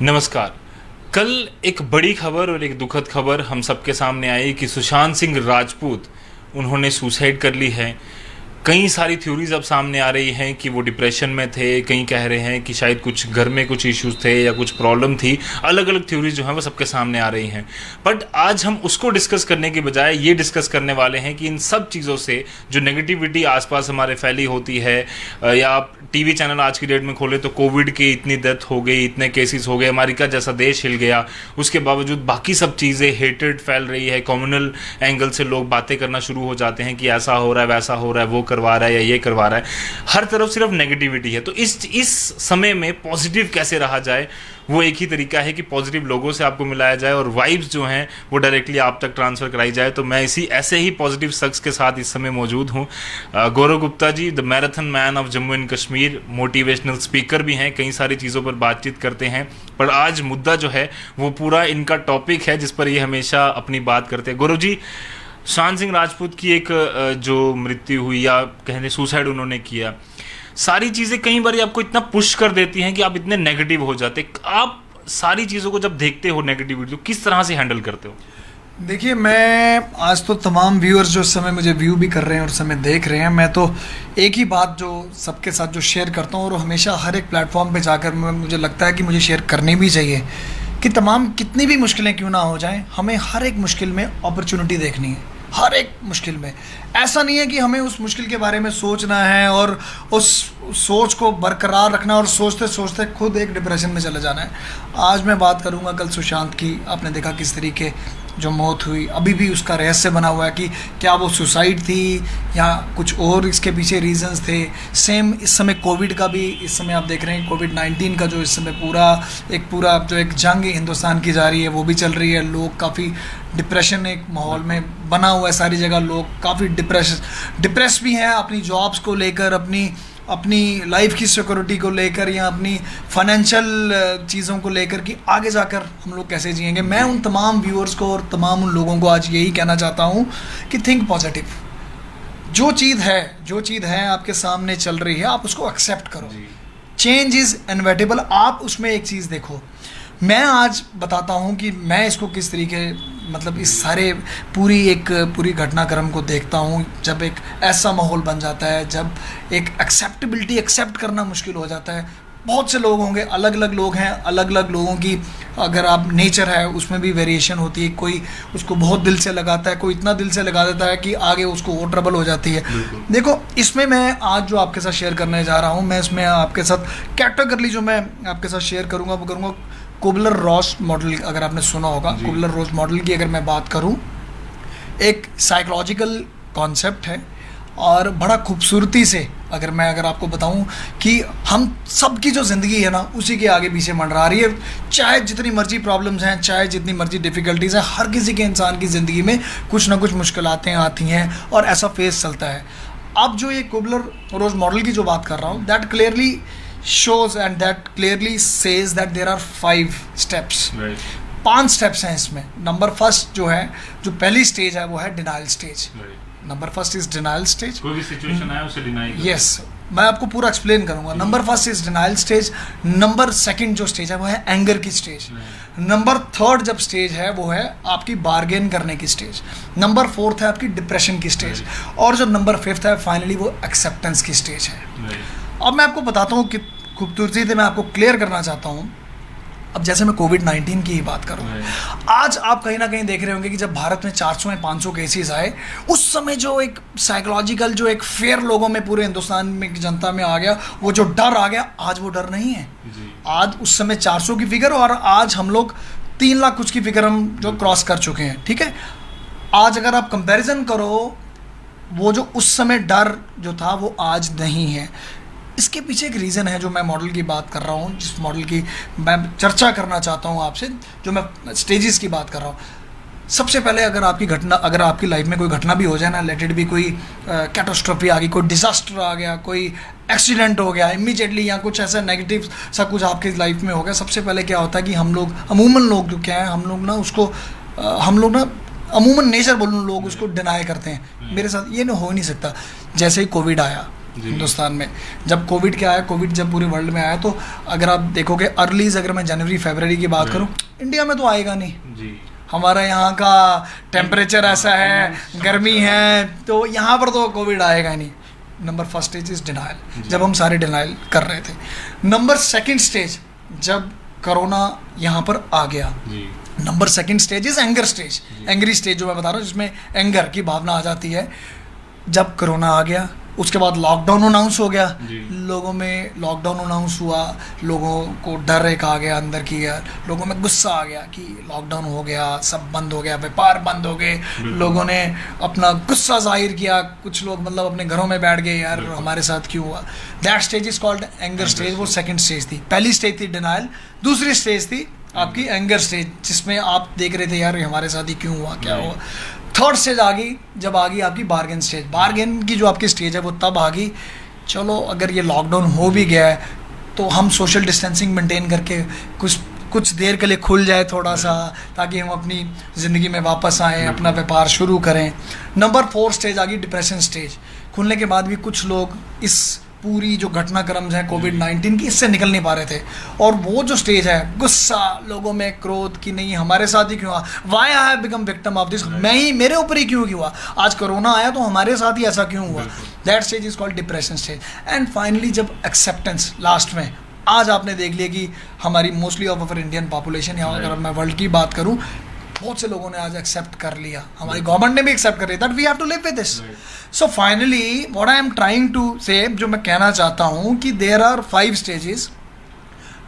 नमस्कार। कल एक बड़ी खबर और एक दुखद खबर हम सबके सामने आई कि सुशांत सिंह राजपूत उन्होंने सुसाइड कर ली है। कई सारी थ्योरीज अब सामने आ रही हैं कि वो डिप्रेशन में थे, कई कह रहे हैं कि शायद कुछ घर में कुछ इश्यूज थे या कुछ प्रॉब्लम थी। अलग अलग थ्योरीज जो हैं वो सबके सामने आ रही हैं। बट आज हम उसको डिस्कस करने के बजाय ये डिस्कस करने वाले हैं कि इन सब चीज़ों से जो नेगेटिविटी आसपास हमारे फैली होती है, या आप टीवी चैनल आज की डेट में खोले तो कोविड की इतनी डेथ हो गई, इतने केसेस हो गए, अमेरिका जैसा देश हिल गया, उसके बावजूद बाकी सब चीज़ें, हेटेड फैल रही है, कम्युनल एंगल से लोग बातें करना शुरू हो जाते हैं कि ऐसा हो रहा है, वैसा हो रहा है, वो करवा रहा है या ये करवा रहा है। हर तरफ सिर्फ नेगेटिविटी है। तो इस समय में पॉजिटिव कैसे रहा जाए, वो एक ही तरीका है कि पॉजिटिव लोगों से आपको मिलाया जाए और वाइब्स जो हैं वो डायरेक्टली आप तक ट्रांसफ़र कराई जाए। तो मैं ऐसे ही पॉजिटिव शख्स के साथ इस समय मौजूद हूँ। Gaurav Gupta ji, the marathon man of Jammu and Kashmir, motivational speaker भी हैं, कई सारी चीज़ों पर बातचीत करते हैं। पर आज मुद्दा जो है वो पूरा इनका टॉपिक है जिस पर ये हमेशा अपनी बात करते हैं। गौरव जी, सुशांत सिंह राजपूत की एक जो मृत्यु हुई या कहने सुसाइड उन्होंने किया, सारी चीज़ें कई बार आपको इतना पुश कर देती हैं कि आप इतने नेगेटिव हो जाते। आप सारी चीज़ों को जब देखते हो नेगेटिविटी, तो किस तरह से हैंडल करते हो? देखिए, मैं आज तो तमाम व्यूअर्स जो इस समय मुझे व्यू भी कर रहे हैं और इस समय देख रहे हैं, मैं तो एक ही बात जो सबके साथ जो शेयर करता हूँ और हमेशा हर एक प्लेटफॉर्म पे जाकर मुझे लगता है कि मुझे शेयर करनी भी चाहिए कि तमाम कितनी भी मुश्किलें क्यों ना हो जाएं, हमें हर एक मुश्किल में अपॉर्चुनिटी देखनी है। हर एक मुश्किल में ऐसा नहीं है कि हमें उस मुश्किल के बारे में सोचना है और उस सोच को बरकरार रखना और सोचते सोचते खुद एक डिप्रेशन में चले जाना है। आज मैं बात करूंगा कल सुशांत की। आपने देखा किस तरीके जो मौत हुई, अभी भी उसका रहस्य बना हुआ है कि क्या वो सुसाइड थी या कुछ और इसके पीछे रीजंस थे। सेम इस समय कोविड का भी, इस समय आप देख रहे हैं कोविड-19 का जो इस समय पूरा जो एक जंग हिंदुस्तान की जा रही है वो भी चल रही है। लोग काफ़ी डिप्रेशन एक माहौल में बना हुआ है, सारी जगह लोग काफ़ी डिप्रेस भी हैं अपनी जॉब्स को लेकर, अपनी लाइफ की सिक्योरिटी को लेकर या अपनी फाइनेंशियल चीज़ों को लेकर कि आगे जाकर हम लोग कैसे जिएंगे। मैं उन तमाम व्यूअर्स को और तमाम उन लोगों को आज यही कहना चाहता हूँ कि थिंक पॉजिटिव। जो चीज़ है आपके सामने चल रही है, आप उसको एक्सेप्ट करो। Change is inevitable. आप उसमें एक चीज़ देखो। मैं आज बताता हूँ कि मैं इसको किस तरीके, मतलब इस सारे पूरी घटनाक्रम को देखता हूँ। जब एक ऐसा माहौल बन जाता है, जब एक एक्सेप्ट करना मुश्किल हो जाता है। बहुत से लोग होंगे, अलग अलग लोग हैं, अलग अलग लोगों की अगर आप नेचर है उसमें भी वेरिएशन होती है। कोई उसको बहुत दिल से लगाता है, कोई इतना दिल से लगा देता है कि आगे उसको और ट्रबल हो जाती है। देखो, इसमें मैं आज जो आपके साथ शेयर करने जा रहा हूँ, मैं इसमें आपके साथ कैटेगरी जो मैं आपके साथ शेयर करूँगा वो करूँगा कुबलर-रॉस मॉडल। अगर आपने सुना होगा कुबलर-रॉस मॉडल की, अगर मैं बात करूं, एक साइकोलॉजिकल कॉन्सेप्ट है और बड़ा खूबसूरती से अगर आपको बताऊं कि हम सब की जो ज़िंदगी है ना उसी के आगे पीछे मंडरा रही है। चाहे जितनी मर्जी प्रॉब्लम्स हैं, चाहे जितनी मर्जी डिफ़िकल्टीज़ हैं, हर किसी के इंसान की ज़िंदगी में कुछ ना कुछ मुश्किलातें आती हैं और ऐसा फेस चलता है। अब जो ये कुबलर-रॉस मॉडल की जो बात कर रहा हूँ, that clearly shows and that clearly says that there are 5 steps. 5 steps हैं इसमें। नंबर फर्स्ट जो है, जो पहली स्टेज है वो है denial stage. Number first is denial stage. कोई भी सिचुएशन आए उसे डिनाई करो। यस, मैं आपको पूरा एक्सप्लेन करूंगा। Number first is denial stage. Number second जो स्टेज है वो है एंगर की स्टेज। नंबर थर्ड जब स्टेज है वो है आपकी बार्गेन करने की स्टेज। नंबर फोर्थ है आपकी डिप्रेशन की स्टेज। और जो नंबर फिफ्थ है फाइनली वो एक्सेप्टेंस की स्टेज है। अब मैं आपको बताता हूँ कि खूबसूरती से मैं आपको क्लियर करना चाहता हूँ। अब जैसे मैं कोविड-19 की ही बात करूँ, आज आप कहीं ना कहीं देख रहे होंगे कि जब भारत में 400 या 500 केसेस आए, उस समय जो एक साइकोलॉजिकल जो एक फेयर लोगों में, पूरे हिंदुस्तान में जनता में आ गया, वो जो डर आ गया, आज वो डर नहीं है। आज उस समय 400 की फिगर और आज हम लोग 3 लाख कुछ की फिगर हम जो क्रॉस कर चुके हैं। ठीक है, आज अगर आप कंपैरिजन करो, वो जो उस समय डर जो था वो आज नहीं है। इसके पीछे एक रीज़न है जो मैं मॉडल की बात कर रहा हूँ, जिस मॉडल की मैं चर्चा करना चाहता हूँ आपसे, जो मैं स्टेजेस की बात कर रहा हूँ। सबसे पहले अगर आपकी लाइफ में कोई घटना भी हो जाए ना, लेट इट भी कोई कैटास्ट्रोफी आ गई, कोई डिज़ास्टर आ गया, कोई एक्सीडेंट हो गया इमीडिएटली, या कुछ ऐसा नेगेटिव सा कुछ आपकी लाइफ में हो गया, सबसे पहले क्या होता है कि हम लोग अमूमन लोग जो क्या है, हम लोग ना अमूमन नेचर बोलूँ, लोग उसको डिनाई करते हैं। मेरे साथ ये हो नहीं सकता। जैसे ही कोविड आया, हिंदुस्तान में। जब कोविड क्या आया, कोविड जब पूरे वर्ल्ड में आया, तो अगर आप देखोगे अर्लीज, अगर मैं जनवरी फरवरी की बात करूं, इंडिया में तो आएगा नहीं जी। हमारा यहाँ का टेम्परेचर ऐसा है, गर्मी है, तो यहाँ पर तो कोविड आएगा नहीं। Number first stage is denial, जब हम सारे डिनाइल कर रहे थे। नंबर सेकंड स्टेज जब कोरोना यहाँ पर आ गया। Number second stage is anger stage, angry stage जो मैं बता रहा हूँ, जिसमें एंगर की भावना आ जाती है। जब कोरोना आ गया, उसके बाद लॉकडाउन अनाउंस हो गया, लोगों में लॉकडाउन अनाउंस हुआ, लोगों को डर एक आ गया अंदर की, यार लोगों में गुस्सा आ गया कि लॉकडाउन हो गया, सब बंद हो गया, व्यापार बंद हो गए, लोगों ने अपना गुस्सा जाहिर किया, कुछ लोग मतलब अपने घरों में बैठ गए, यार हमारे साथ क्यों हुआ। That stage is called anger stage. वो सेकंड स्टेज थी। पहली स्टेज थी डिनाइल, दूसरी स्टेज थी आपकी एंगर स्टेज, जिसमें आप देख रहे थे यार हमारे साथ ही क्यों हुआ, क्या हुआ। थर्ड स्टेज आ गई जब आ गई आपकी बार्गेन स्टेज। बार्गेन की जो आपकी स्टेज है वो तब आ गई, चलो अगर ये लॉकडाउन हो भी गया है तो हम सोशल डिस्टेंसिंग मेंटेन करके कुछ देर के लिए खुल जाए थोड़ा सा, ताकि हम अपनी ज़िंदगी में वापस आएँ, अपना व्यापार शुरू करें। नंबर 4 स्टेज आ गई डिप्रेशन स्टेज। खुलने के बाद भी कुछ लोग इस पूरी जो घटनाक्रम है कोविड-19 की, इससे निकल नहीं पा रहे थे। और वो जो स्टेज है, गुस्सा, लोगों में क्रोध कि नहीं हमारे साथ ही क्यों हुआ, why I have become victim of this, मैं ही, मेरे ऊपर ही क्यों हुआ, आज कोरोना आया तो हमारे साथ ही ऐसा क्यों हुआ। That stage is called depression stage. And finally जब एक्सेप्टेंस लास्ट में, आज आपने देख लिया कि हमारी mostly of our Indian population, या अगर मैं वर्ल्ड की बात करूँ, बहुत से लोगों ने आज एक्सेप्ट कर लिया, हमारी गवर्नमेंट ने भी एक्सेप्ट कर लिया that we have to live with this. So finally what I am trying to say, जो मैं कहना चाहता हूँ कि there are 5 stages.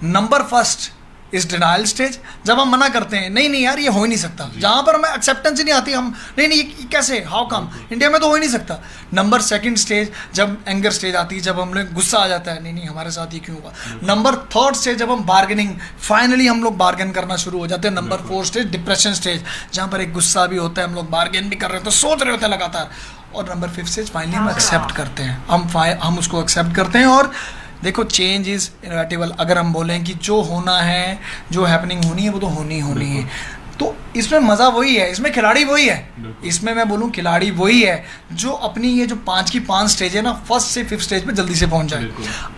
Number first is denial stage, जब हम मना करते हैं नहीं नहीं यार ये हो ही नहीं सकता, जहाँ पर हमें एक्सेप्टेंस ही नहीं आती, हम नहीं नहीं ये कैसे, हाउ कम, इंडिया में तो हो ही नहीं सकता। नंबर सेकंड स्टेज जब एंगर स्टेज आती है, जब हम लोग गुस्सा आ जाता है, नहीं नहीं हमारे साथ ही क्यों हुआ। नंबर थर्ड स्टेज जब हम बार्गेनिंग, फाइनली हम लोग बार्गेन करना शुरू हो जाते हैं। नंबर 4 स्टेज डिप्रेशन स्टेज, जहाँ पर एक गुस्सा भी होता है, हम लोग बार्गेन भी कर रहे होते हैं, सोच रहे होते हैं लगातार। और नंबर 5 स्टेज फाइनली हम एक्सेप्ट करते हैं, हम उसको एक्सेप्ट करते हैं। और देखो चेंज इज़ इनएविटेबल। अगर हम बोलें कि जो होना है, जो हैपनिंग होनी है, वो तो होनी है। तो इसमें मज़ा वही है, इसमें खिलाड़ी वही है, इसमें मैं बोलूँ खिलाड़ी वही है जो अपनी ये जो 5 की 5 स्टेज है ना, फर्स्ट से 5th स्टेज पे जल्दी से पहुंच जाए।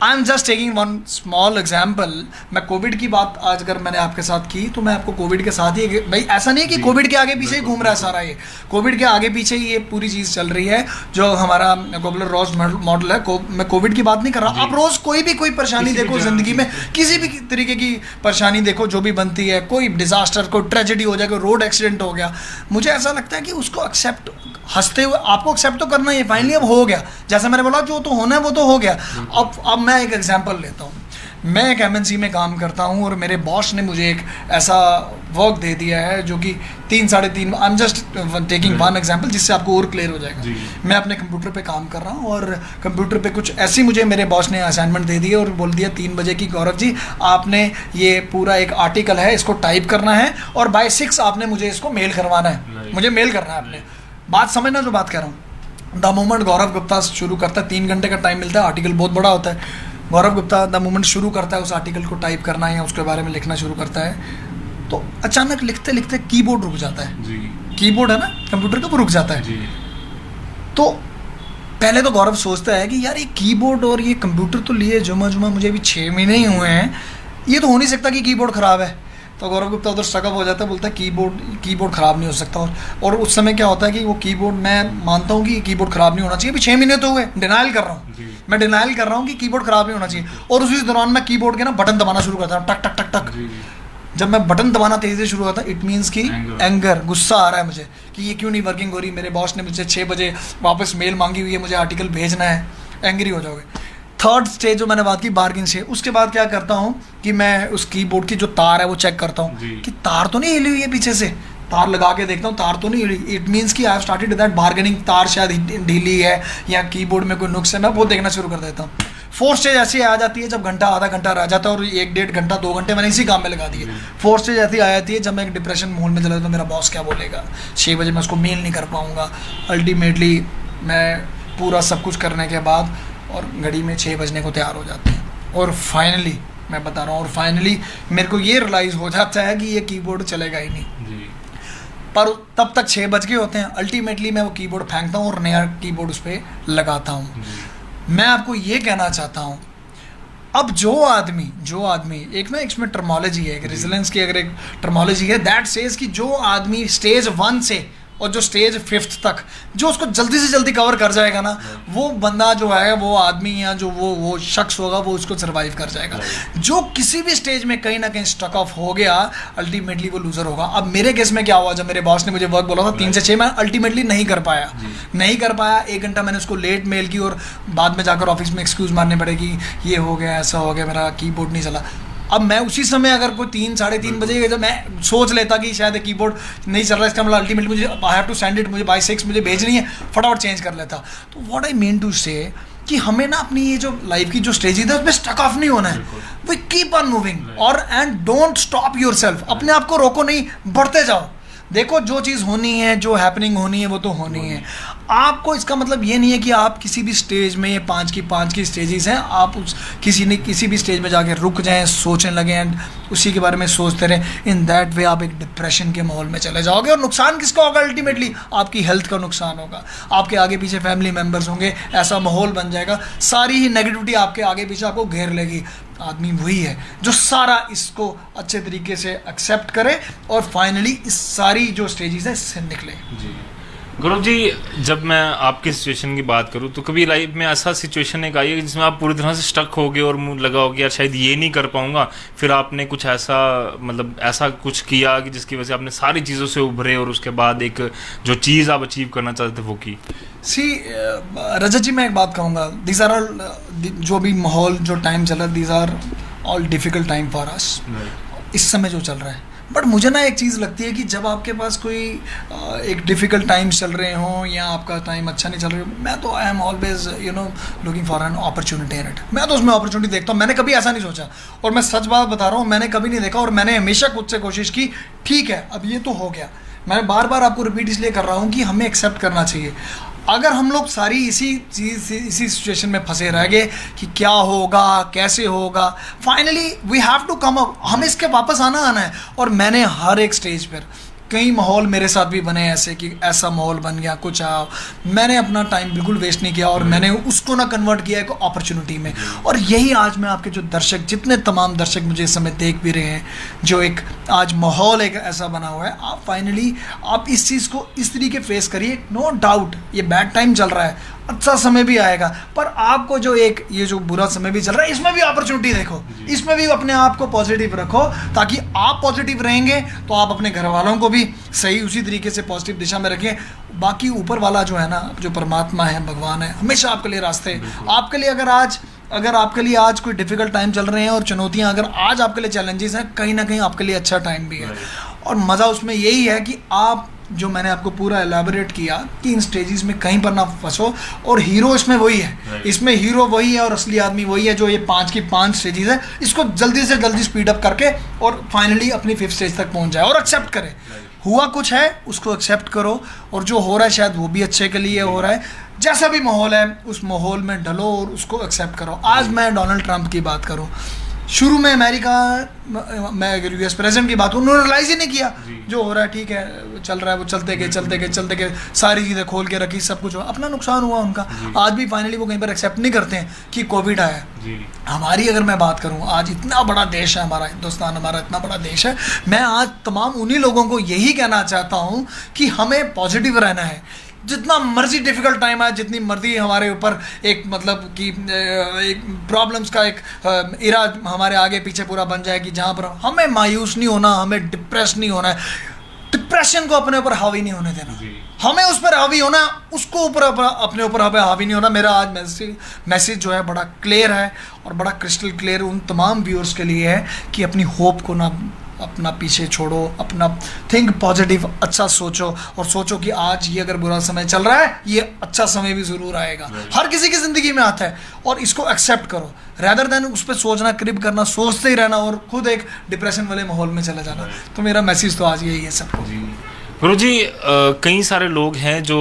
I am just taking one small example. मैं कोविड की बात आज अगर मैंने आपके साथ की, तो मैं आपको कोविड के साथ ही, भाई ऐसा नहीं कि कोविड के आगे पीछे ही घूम रहा है सारा, ये कोविड के आगे पीछे ही ये पूरी चीज़ चल रही है। जो हमारा ग्लोबल रोज मॉडल है, मैं कोविड की बात नहीं कर रहा, आप रोज़ कोई परेशानी देखो ज़िंदगी में, किसी भी तरीके की परेशानी देखो जो भी बनती है, कोई डिजास्टर, कोई ट्रेजेडी हो जाए, कोई रोड एक्सीडेंट हो गया, मुझे ऐसा लगता है कि उसको एक्सेप्ट, हंसते हुए आपको एक्सेप्ट तो करना ही है, फाइनली अब हो गया, जैसा मैंने बोला जो तो होना है वो तो हो गया। अब मैं एक एग्जांपल लेता हूँ। मैं एक MNC में काम करता हूँ और मेरे बॉस ने मुझे एक ऐसा वर्क दे दिया है जो कि 3-3.5, I am just taking one example जिससे आपको और क्लियर हो जाएगा। मैं अपने कंप्यूटर पे काम कर रहा हूँ और कंप्यूटर पे कुछ ऐसी मुझे मेरे बॉस ने असाइनमेंट दे दी है और बोल दिया 3 बजे की, गौरव जी आपने ये पूरा एक आर्टिकल है, इसको टाइप करना है और बाय 6 आपने मुझे इसको मेल करवाना है, मुझे मेल करना है। आपने बात समझना जो बात कर रहा हूँ। द मोमेंट गौरव गुप्ता शुरू करता है, 3 घंटे का टाइम मिलता है, आर्टिकल बहुत बड़ा होता है। गौरव गुप्ता द मोमेंट शुरू करता है उस आर्टिकल को टाइप करना है या उसके बारे में लिखना शुरू करता है, तो अचानक लिखते लिखते कीबोर्ड रुक जाता है। कीबोर्ड है ना कंप्यूटर का, वो रुक जाता है। तो पहले तो गौरव सोचता है कि यार ये कीबोर्ड और ये कंप्यूटर तो लिए जुमा मुझे अभी 6 महीने ही हुए हैं, ये तो हो नहीं सकता कि कीबोर्ड ख़राब है। तो गौरव गुप्ता उधर स्ट्रगल हो जाता है, बोलता है कीबोर्ड ख़राब नहीं हो सकता। और उस समय क्या होता है कि वो कीबोर्ड, मैं मानता हूँ कि कीबोर्ड ख़राब नहीं होना चाहिए, अभी 6 महीने तो हुए, डिनाइल कर रहा हूँ, मैं डिनाइल कर रहा हूँ कि कीबोर्ड ख़राब नहीं होना चाहिए। और उसी दौरान मैं कीबोर्ड के ना बटन दबाना शुरू करता हूँ, टक टक टक टक। जब मैं बटन दबाना तेज़ी से शुरू होता है, इट मीन्स कि एंगर, गुस्सा आ रहा है मुझे कि ये क्यों नहीं वर्किंग हो रही, मेरे बॉस ने मुझसे 6 बजे वापस मेल मांगी हुई है, मुझे आर्टिकल भेजना है, एंग्री हो जाओगे। थर्ड स्टेज जो मैंने बात की बार्गेन से, उसके बाद क्या करता हूँ कि मैं उस कीबोर्ड की जो तार है वो चेक करता हूँ कि तार तो नहीं हिली हुई है, पीछे से तार लगा के देखता हूँ तार तो नहीं हिली। इट मीन्स कि I have started that bargaining, तार शायद ढीली है या कीबोर्ड में कोई नुक्स है, मैं वो देखना शुरू कर देता हूँ। फोर्थ स्टेज ऐसी आ जाती है जब घंटा आधा घंटा रह जाता है और 1-1.5 घंटा 2 घंटे मैंने इसी काम में लगा दिए। फोर्थ स्टेज ऐसी आ जाती है जब मैं एक डिप्रेशन मोड में चला जाता हूँ, मेरा बॉस क्या बोलेगा, 6 बजे मैं उसको मेल नहीं कर पाऊँगा। अल्टीमेटली मैं पूरा सब कुछ करने के बाद और घड़ी में 6 बजने को तैयार हो जाते हैं और फाइनली मैं बता रहा हूँ, और फाइनली मेरे को ये रियलाइज़ हो जाता है कि ये कीबोर्ड चलेगा ही नहीं जी। पर तब तक 6 बज गए होते हैं। अल्टीमेटली मैं वो कीबोर्ड फेंकता हूँ और नया कीबोर्ड उस पर लगाता हूँ। मैं आपको ये कहना चाहता हूँ, अब जो आदमी एक ना इसमें टर्मोलॉजी है, एक रेजिलेंस की अगर एक टर्मोलॉजी है, दैट सेज कि जो आदमी स्टेज 1 से और जो स्टेज 5th तक जो उसको जल्दी से जल्दी कवर कर जाएगा ना, वो बंदा जो है, वो आदमी या जो वो शख्स होगा, वो उसको सर्वाइव कर जाएगा। जो किसी भी स्टेज में कहीं ना कहीं स्टक ऑफ हो गया, अल्टीमेटली वो लूजर होगा। अब मेरे केस में क्या हुआ, जब मेरे बॉस ने मुझे वर्क बोला था 3 से 6, मैं अल्टीमेटली नहीं कर पाया। 1 घंटा मैंने उसको लेट मेल की और बाद में जाकर ऑफिस में एक्सक्यूज मारने पड़े कि ये हो गया, ऐसा हो गया, मेरा कीबोर्ड नहीं चला। अब मैं उसी समय अगर कोई 3 साढ़े 3 बजे जब मैं सोच लेता कि शायद कीबोर्ड नहीं चल रहा, इसका मतलब अल्टीमेटली मुझे I have to send it, मुझे बाय 6 मुझे भेजनी है, फटाफट चेंज कर लेता। तो व्हाट आई मीन टू से कि हमें ना अपनी ये जो लाइफ की जो स्टेजेस है उसमें स्टक ऑफ नहीं होना है, वी कीप ऑन मूविंग और एंड डोंट स्टॉप योरसेल्फ। अपने आप को रोको नहीं, बढ़ते जाओ। देखो जो चीज़ होनी है, जो हैपनिंग होनी है, वो तो होनी है। आपको इसका मतलब ये नहीं है कि आप किसी भी स्टेज में, ये 5 की स्टेजेस हैं, आप उस किसी भी स्टेज में जाके रुक जाएं, सोचने लगें एंड उसी के बारे में सोचते रहें। इन दैट वे आप एक डिप्रेशन के माहौल में चले जाओगे और नुकसान किसका होगा? अल्टीमेटली आपकी हेल्थ का नुकसान होगा, आपके आगे पीछे फैमिली मेम्बर्स होंगे, ऐसा माहौल बन जाएगा, सारी ही नेगेटिविटी आपके आगे पीछे आपको घेर लेगी। आदमी वही है जो सारा इसको अच्छे तरीके से एक्सेप्ट करे और फाइनली इस सारी जो स्टेजेस है इससे निकले। जी गौरव जी, जब मैं आपकी सिचुएशन की बात करूं तो कभी लाइफ में ऐसा सिचुएशन एक आई है जिसमें आप पूरी तरह से स्टक हो गए और मुझे लगा हो कि यार शायद ये नहीं कर पाऊंगा, फिर आपने कुछ ऐसा मतलब ऐसा कुछ किया कि जिसकी वजह से आपने सारी चीज़ों से उभरे और उसके बाद एक जो चीज़ आप अचीव करना चाहते थे वो की? रजत जी, मैं एक बात कहूँगा, दीज आर ऑल जो भी माहौल जो टाइम चल रहा है, these are all difficult time for us, इस समय जो चल रहा है। बट मुझे ना एक चीज़ लगती है कि जब आपके पास कोई एक डिफ़िकल्ट टाइम्स चल रहे हों या आपका टाइम अच्छा नहीं चल रहा, मैं तो I am always looking for an opportunity in it. मैं तो उसमें अपॉर्चुनिटी देखता हूँ। मैंने कभी ऐसा नहीं सोचा, और मैं सच बात बता रहा हूँ, मैंने कभी नहीं देखा, और मैंने हमेशा खुद से कोशिश की, ठीक है अब ये तो हो गया। मैं बार बार आपको रिपीट इसलिए कर रहा हूँ कि हमें एक्सेप्ट करना चाहिए। अगर हम लोग सारी इसी सिचुएशन में फंसे रह गए कि क्या होगा, कैसे होगा, finally we have to come up, हमें इसके वापस आना है। और मैंने हर एक स्टेज पर कई माहौल मेरे साथ भी बने ऐसे कि ऐसा माहौल बन गया कुछ, मैंने अपना टाइम बिल्कुल वेस्ट नहीं किया और मैंने उसको ना कन्वर्ट किया एक अपॉर्चुनिटी में। और यही आज मैं आपके जो दर्शक, जितने तमाम दर्शक मुझे इस समय देख भी रहे हैं, जो एक आज माहौल एक ऐसा बना हुआ है, आप फाइनली आप इस चीज़ को इस तरीके फेस करिए। नो डाउट ये बैड टाइम चल रहा है, अच्छा समय भी आएगा, पर आपको जो एक ये जो बुरा समय भी चल रहा है, इसमें भी अपॉर्चुनिटी देखो, इसमें भी अपने आप को पॉजिटिव रखो, ताकि आप पॉजिटिव रहेंगे तो आप अपने घर वालों को भी सही उसी तरीके से पॉजिटिव दिशा में रखें। बाकी ऊपर वाला जो है ना, जो परमात्मा है, भगवान है, हमेशा आपके लिए रास्ते, आपके लिए अगर आपके लिए आज कोई डिफ़िकल्ट टाइम चल रहे हैं और चुनौतियाँ, अगर आज आपके लिए चैलेंजेस हैं, कहीं ना कहीं आपके लिए अच्छा टाइम भी है। और मज़ा उसमें यही है कि आप जो मैंने आपको पूरा एलैबोरेट किया कि इन स्टेजेस में कहीं पर ना फंसो, और हीरो इसमें वही है, इसमें हीरो वही है और असली आदमी वही है जो ये 5 की 5 स्टेजेस है, इसको जल्दी से जल्दी स्पीड अप करके और फाइनली अपनी 5th स्टेज तक पहुंच जाए और एक्सेप्ट करे। हुआ कुछ है उसको एक्सेप्ट करो, और जो हो रहा है शायद वो भी अच्छे के लिए हो रहा है, जैसा भी माहौल है उस माहौल में ढलो और उसको एक्सेप्ट करो। आज मैं डोनाल्ड ट्रंप की बात करूँ, शुरू में अमेरिका, मैं अगर यूएस प्रेसिडेंट की बात, उन्होंने रियलाइज ही नहीं किया जो हो रहा है, ठीक है चल रहा है, वो चलते गए सारी चीज़ें खोल के रखी, सब कुछ अपना नुकसान हुआ उनका। आज भी फाइनली वो कहीं पर एक्सेप्ट नहीं करते हैं कि कोविड आया। हमारी अगर मैं बात करूं, आज इतना बड़ा देश है हमारा हिंदुस्तान, हमारा इतना बड़ा देश है, मैं आज तमाम उन्हीं लोगों को यही कहना चाहता हूं कि हमें पॉजिटिव रहना है। जितना मर्जी डिफ़िकल्ट टाइम आए, जितनी मर्जी हमारे ऊपर एक मतलब कि एक प्रॉब्लम्स का एक इरा हमारे आगे पीछे पूरा बन जाए कि जहाँ पर हमें मायूस नहीं होना, हमें डिप्रेस नहीं होना है, डिप्रेशन को अपने ऊपर हावी नहीं होने देना, हमें उस पर हावी होना, उसको ऊपर अपने ऊपर हमें हावी नहीं होना। मेरा आज मैसेज जो है बड़ा क्लियर है और बड़ा क्रिस्टल क्लियर उन तमाम व्यूअर्स के लिए है कि अपनी होप को ना अपना पीछे छोड़ो, अपना थिंक पॉजिटिव, अच्छा सोचो, और सोचो कि आज ये अगर बुरा समय चल रहा है, ये अच्छा समय भी ज़रूर आएगा, हर किसी की ज़िंदगी में आता है, और इसको एक्सेप्ट करो रैदर देन उस पर सोचना, क्रिप करना, सोचते ही रहना और खुद एक डिप्रेशन वाले माहौल में चले जाना। तो मेरा मैसेज तो आज यही है सबको। गुरु जी, कई सारे लोग हैं जो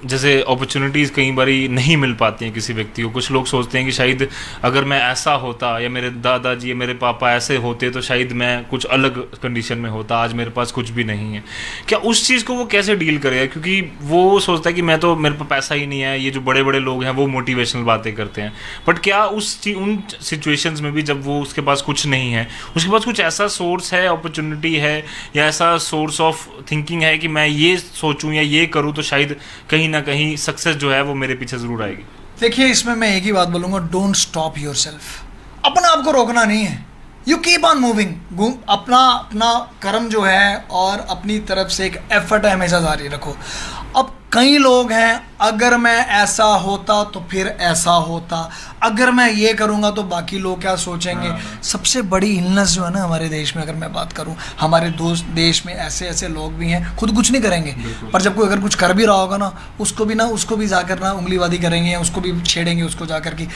जैसे अपॉर्चुनिटीज़ कई बारी नहीं मिल पाती हैं किसी व्यक्ति को। कुछ लोग सोचते हैं कि शायद अगर मैं ऐसा होता या मेरे दादाजी या मेरे पापा ऐसे होते तो शायद मैं कुछ अलग कंडीशन में होता, आज मेरे पास कुछ भी नहीं है। क्या उस चीज़ को वो कैसे डील करेगा? क्योंकि वो सोचता है कि मैं तो, मेरे पास पैसा ही नहीं है। ये जो बड़े बड़े लोग हैं वो मोटिवेशनल बातें करते हैं, बट क्या उन सिचुएशंस में भी जब वो, उसके पास कुछ नहीं है, उसके पास कुछ ऐसा सोर्स है, अपॉर्चुनिटी है या ऐसा सोर्स ऑफ थिंकिंग है कि मैं ये सोचूं या ये करूं तो शायद कहीं ना कहीं सक्सेस जो है वो मेरे पीछे ज़रूर आएगी? देखिए, इसमें मैं एक ही बात बोलूँगा, डोंट स्टॉप योर सेल्फ। अपने आप को रोकना नहीं है, यू कीप ऑन मूविंग। अपना अपना कर्म जो है और अपनी तरफ से एक एफर्ट है, हमेशा जारी रखो। अब कई लोग हैं, अगर मैं ऐसा होता तो फिर ऐसा होता, अगर मैं ये करूँगा तो बाकी लोग क्या सोचेंगे। सबसे बड़ी इलनेस जो है ना हमारे देश में, अगर मैं बात करूँ, हमारे देश में ऐसे ऐसे लोग भी हैं, खुद कुछ नहीं करेंगे, पर जब कोई अगर कुछ कर भी रहा होगा ना, उसको भी जाकर ना उंगलीवादी करेंगे या उसको भी छेड़ेंगे, उसको जाकर कि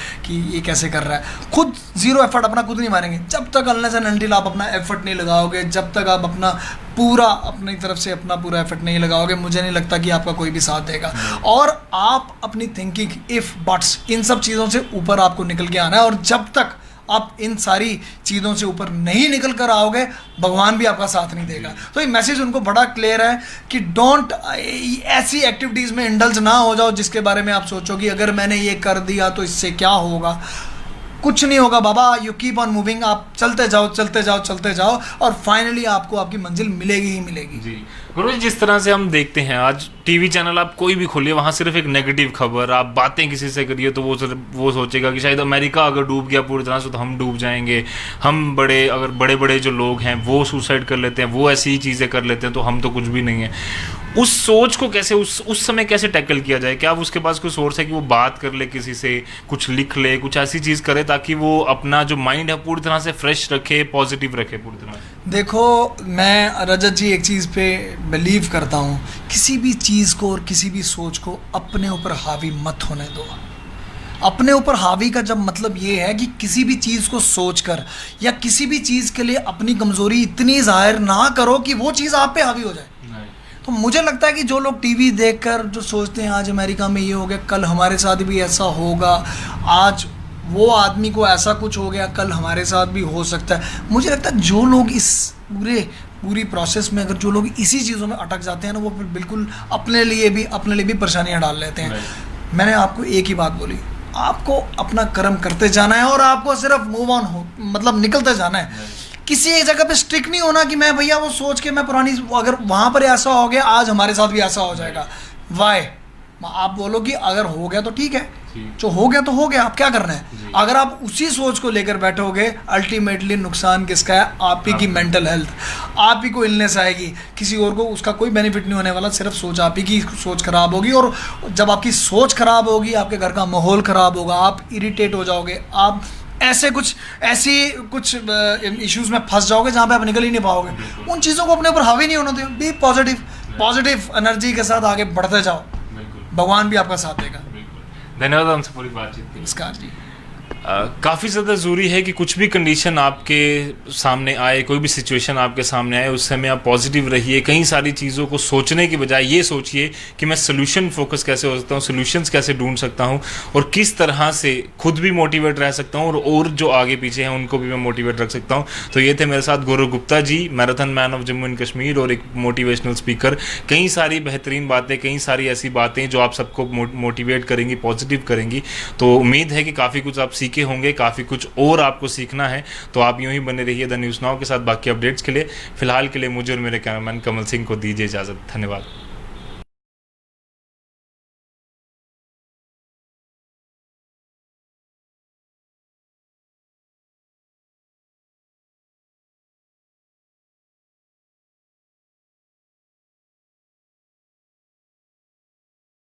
ये कैसे कर रहा है। खुद जीरो एफर्ट अपना खुद नहीं मारेंगे। जब तक अनलेस एंड अनटिल आप अपना एफर्ट नहीं लगाओगे, जब तक आप अपना पूरा अपनी तरफ से अपना पूरा एफर्ट नहीं लगाओगे, मुझे नहीं लगता कि आपका कोई भी साथ देगा। और आप अपनी थिंकिंग, इफ बट्स, इन सब चीज़ों से ऊपर आपको निकल के आना है। और जब तक आप इन सारी चीज़ों से ऊपर नहीं निकल कर आओगे, भगवान भी आपका साथ नहीं देगा। तो ये मैसेज उनको बड़ा क्लियर है कि डोंट ऐसी एक्टिविटीज़ में इंडल्ज ना हो जाओ जिसके बारे में आप सोचो कि अगर मैंने ये कर दिया तो इससे क्या होगा। कुछ नहीं होगा बाबा, यू कीप ऑन मूविंग। आप चलते जाओ चलते जाओ चलते जाओ और फाइनली आपको आपकी मंजिल मिलेगी ही मिलेगी। जी गुरु जी, जिस तरह से हम देखते हैं आज टीवी चैनल आप कोई भी खोलिए, वहाँ सिर्फ एक नेगेटिव खबर, आप बातें किसी से करिए तो वो सोचेगा कि शायद अमेरिका अगर डूब गया पूरी तरह से तो हम डूब जाएंगे। हम अगर बड़े बड़े जो लोग हैं वो सुसाइड कर लेते हैं, वो ऐसी ही चीज़ें कर लेते हैं तो हम तो कुछ भी नहीं है। उस सोच को कैसे उस समय कैसे टैकल किया जाए? क्या उसके पास कोई सोर्स है कि वो बात कर ले किसी से, कुछ लिख ले, कुछ ऐसी चीज़ करे ताकि वो अपना जो माइंड है पूरी तरह से फ्रेश रखे, पॉजिटिव रखे पूरी तरह से? देखो, मैं रजत जी एक चीज़ पे बिलीव करता हूँ, किसी भी चीज़ को और किसी भी सोच को अपने ऊपर हावी मत होने दो। अपने ऊपर हावी का जब मतलब ये है कि किसी भी चीज़ को सोचकर या किसी भी चीज़ के लिए अपनी कमज़ोरी इतनी जाहिर ना करो कि वो चीज़ आप पे हावी हो जाए। तो मुझे लगता है कि जो लोग टीवी देखकर जो सोचते हैं आज अमेरिका में ये हो गया, कल हमारे साथ भी ऐसा होगा, आज वो आदमी को ऐसा कुछ हो गया, कल हमारे साथ भी हो सकता है। मुझे लगता है जो लोग इस पूरी प्रोसेस में अगर जो लोग इसी चीज़ों में अटक जाते हैं ना, वो फिर बिल्कुल अपने लिए भी परेशानियां डाल लेते हैं। मैंने आपको एक ही बात बोली, आपको अपना कर्म करते जाना है और आपको सिर्फ मूव ऑन मतलब निकलते जाना है। किसी एक जगह पे स्टिक नहीं होना कि मैं भैया वो सोच के मैं पुरानी, अगर वहाँ पर ऐसा हो गया आज हमारे साथ भी ऐसा हो जाएगा। वाई आप बोलो कि अगर हो गया तो ठीक है, जो हो गया तो हो गया, आप क्या करना है। अगर आप उसी सोच को लेकर बैठोगे, अल्टीमेटली नुकसान किसका है? आप ही की मेंटल हेल्थ, आप ही को इलनेस आएगी, किसी और को उसका कोई बेनिफिट नहीं होने वाला। सिर्फ सोच, आप ही की सोच खराब होगी और जब आपकी सोच खराब होगी आपके घर का माहौल खराब होगा, आप इरिटेट हो जाओगे, आप ऐसी कुछ इश्यूज में फंस जाओगे जहाँ पे आप निकल ही नहीं पाओगे। उन चीज़ों को अपने ऊपर हावी नहीं होना दो। बी पॉजिटिव एनर्जी के साथ आगे बढ़ते जाओ, भगवान भी आपका साथ देगा। धन्यवाद हमसे पूरी बातचीत की। नमस्कार जी। काफ़ी ज़्यादा ज़रूरी है कि कुछ भी कंडीशन आपके सामने आए, कोई भी सिचुएशन आपके सामने आए, उस समय आप पॉजिटिव रहिए। कई सारी चीज़ों को सोचने की बजाय ये सोचिए कि मैं सोल्यूशन फोकस कैसे हो सकता हूँ, सोल्यूशंस कैसे ढूंढ सकता हूँ और किस तरह से खुद भी मोटिवेट रह सकता हूँ और जो आगे पीछे हैं उनको भी मैं मोटिवेट रख सकता हूँ। तो ये थे मेरे साथ Gaurav Gupta ji, marathon man of Jammu and Kashmir और एक मोटिवेशनल स्पीकर। कई सारी बेहतरीन बातें, कई सारी ऐसी बातें जो आप सबको मोटिवेट करेंगी, पॉजिटिव करेंगी। तो उम्मीद है कि काफ़ी कुछ आप सीखे होंगे, काफ़ी कुछ और आपको सीखना है। तो आप यूं ही बने रहिए द न्यूज़ नाउ के साथ। बाकी अपडेट्स के लिए फिलहाल के लिए मुझे और मेरे कैमरामैन कमल सिंह को दीजिए इजाज़त। धन्यवाद।